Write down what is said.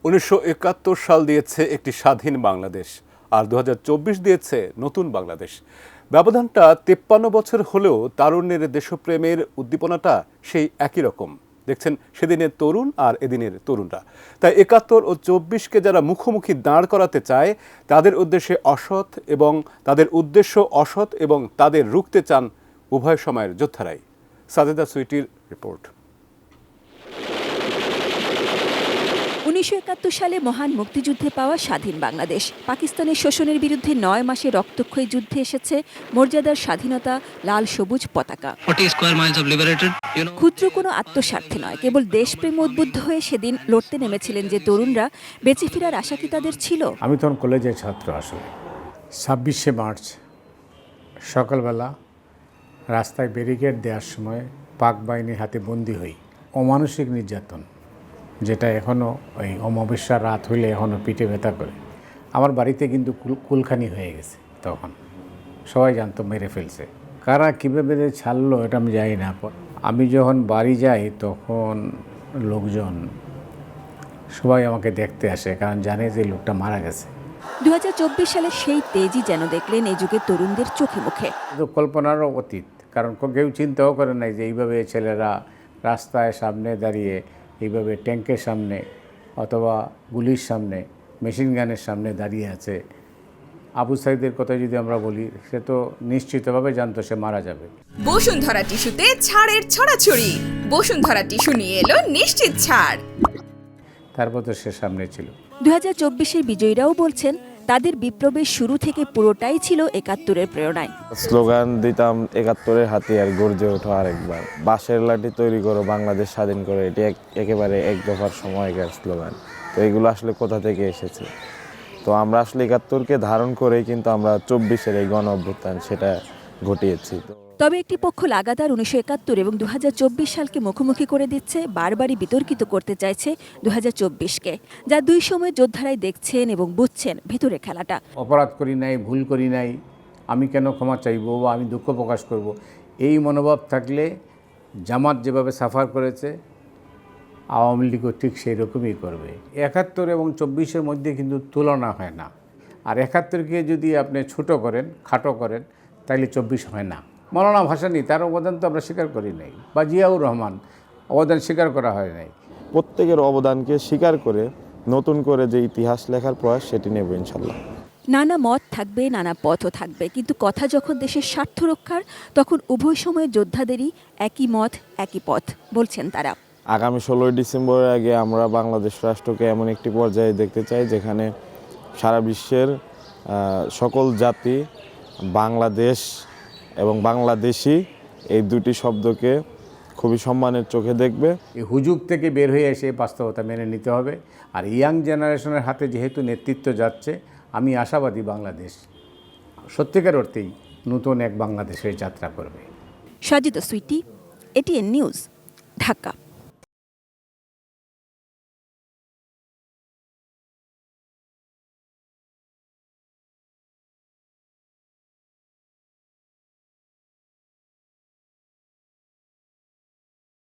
1971 সাল দিয়েছে একটি স্বাধীন বাংলাদেশ, আর 2024 দিয়েছে নতুন বাংলাদেশ। ব্যবধানটা 53 বছর হলেও তারুণ্যের দেশপ্রেমের উদ্দীপনাটা সেই একই রকম। দেখছেন সেদিনের তরুণ আর এদিনের তরুণরা। তাই 71 ও 24কে যারা মুখোমুখি দাঁড় করাতে চায় তাদের উদ্দেশ্য অসৎ এবং তাদের রুখতে চান উভয় সময়ের যোদ্ধারাই। সাজেদা সুইটির রিপোর্ট। 1971 সালে মহান মুক্তিযুদ্ধে পাওয়া স্বাধীন বাংলাদেশ পাকিস্তানের শোষণের বিরুদ্ধে 9 মাসে রক্তক্ষয়ী যুদ্ধে এসেছে মর্যাদার স্বাধীনতা, লাল সবুজ পতাকা। ক্ষুদ্র কোনো আত্মস্বার্থে নয়, কেবল দেশপ্রেম উদ্বুদ্ধ হয়ে সেদিন লড়তে নেমেছিলেন যে তরুণরা। বেঁচে ফেরার আশা কি তাদের ছিল? আমি তখন কলেজের ছাত্র। আসলে 26শে মার্চ সকালবেলা রাস্তায় ব্যারিকেড দেওয়ার সময় পাক বাহিনীর হাতে বন্দী হই। অমানসিক নির্যাতন, যেটা এখনও ওই অমাবস্যার রাত হইলে এখনও পিঠে ব্যথা করে। আমার বাড়িতে কিন্তু কুলখানি হয়ে গেছে। তখন সবাই জানতো মেরে ফেলছে। কারা কীভাবে ছাড়লো এটা আমি জানি না। আমি যখন বাড়ি যাই তখন লোকজন সবাই আমাকে দেখতে আসে, কারণ জানে যে লোকটা মারা গেছে। 2024 সালে সেই তেজই যেন দেখলেন এই যুগের তরুণদের চোখে মুখে। কিন্তু কল্পনারও অতীত, কারণ কেউ চিন্তাও করে নাই যে এইভাবে ছেলেরা রাস্তায় সামনে দাঁড়িয়ে এইভাবে ট্যাঙ্কের সামনে অথবা গুলির সামনে, মেশিন গানের সামনে দাঁড়িয়ে আছে। আবু সাইদের কথা যদি আমরা বলি, সে তো নিশ্চিতভাবে জানতো সে মারা যাবে। বসুন্ধরা টিস্যুতে ছাড়ের ছড়াছড়ি। বসুন্ধরা টিস্যু নিয়ে এলো নিশ্চিত ছাড়। তারপর তো সে সামনে ছিল। 2024-এর বিজয়ীরাও বলছেন তাদের বিপ্লবের শুরু থেকে পুরোটাই ছিল 71-এর প্রেরণায়। স্লোগান দিতাম 71-এর হাতিয়ার গর্জে ওঠো আরেকবার, বাঁশের লাঠি তৈরি করো বাংলাদেশ স্বাধীন করে। এটি একেবারে এক দফার সময়কার স্লোগান। তো এগুলো আসলে কোথা থেকে এসেছে? তো আমরা আসলে 71-কে ধারণ করেই কিন্তু আমরা 24-এর এই গণ অভ্যুত্থান সেটা ঘটিয়েছি। তবে একটি পক্ষ লাগাতার 1971 এবং 2024 সালকে মুখোমুখি করে দিচ্ছে, বারবারই বিতর্কিত করতে চাইছে 2024-কে, যা দুই সময় যোদ্ধারাই দেখছেন এবং বুঝছেন ভেতরে খেলাটা। অপরাধ করি নাই, ভুল করি নাই, আমি কেন ক্ষমা চাইবো বা আমি দুঃখ প্রকাশ করব, এই মনোভাব থাকলে জামাত যেভাবে সাফার করেছে আওয়ামী লীগও ঠিক সেই রকমই করবে। 71 এবং 24-এর মধ্যে কিন্তু তুলনা হয় না। আর 71-কে যদি আপনি ছোটো করেন, খাটো করেন, তাইলে 24 হয় না। মৌলানা ভাসানী, তার অবদান তো আমরা স্বীকার করি নাই, বা জিয়াউর রহমান অবদান স্বীকার করা হয় নাই। প্রত্যেকের অবদানকে স্বীকার করে নতুন করে যে ইতিহাস লেখার প্রয়াস সেটি নেব ইনশাল্লাহ। নানা মত থাকবে, নানা পথও থাকবে, কিন্তু কথা যখন দেশের স্বার্থ রক্ষার, তখন উভয় সময়ের যোদ্ধাদেরই একই মত, একই পথ বলছেন তারা। আগামী 16 ডিসেম্বরের আগে আমরা বাংলাদেশ রাষ্ট্রকে এমন একটি পর্যায়ে দেখতে চাই যেখানে সারা বিশ্বের সকল জাতি বাংলাদেশ এবং বাংলাদেশি এই দুটি শব্দকে খুবই সম্মানের চোখে দেখবে। এই হুজুগ থেকে বের হয়ে এসে বাস্তবতা মেনে নিতে হবে। আর ইয়াং জেনারেশনের হাতে যেহেতু নেতৃত্ব যাচ্ছে, আমি আশাবাদী বাংলাদেশ সত্যিকার অর্থেই নতুন এক বাংলাদেশের যাত্রা করবে। Sajida Sweety, ATN news, Dhaka.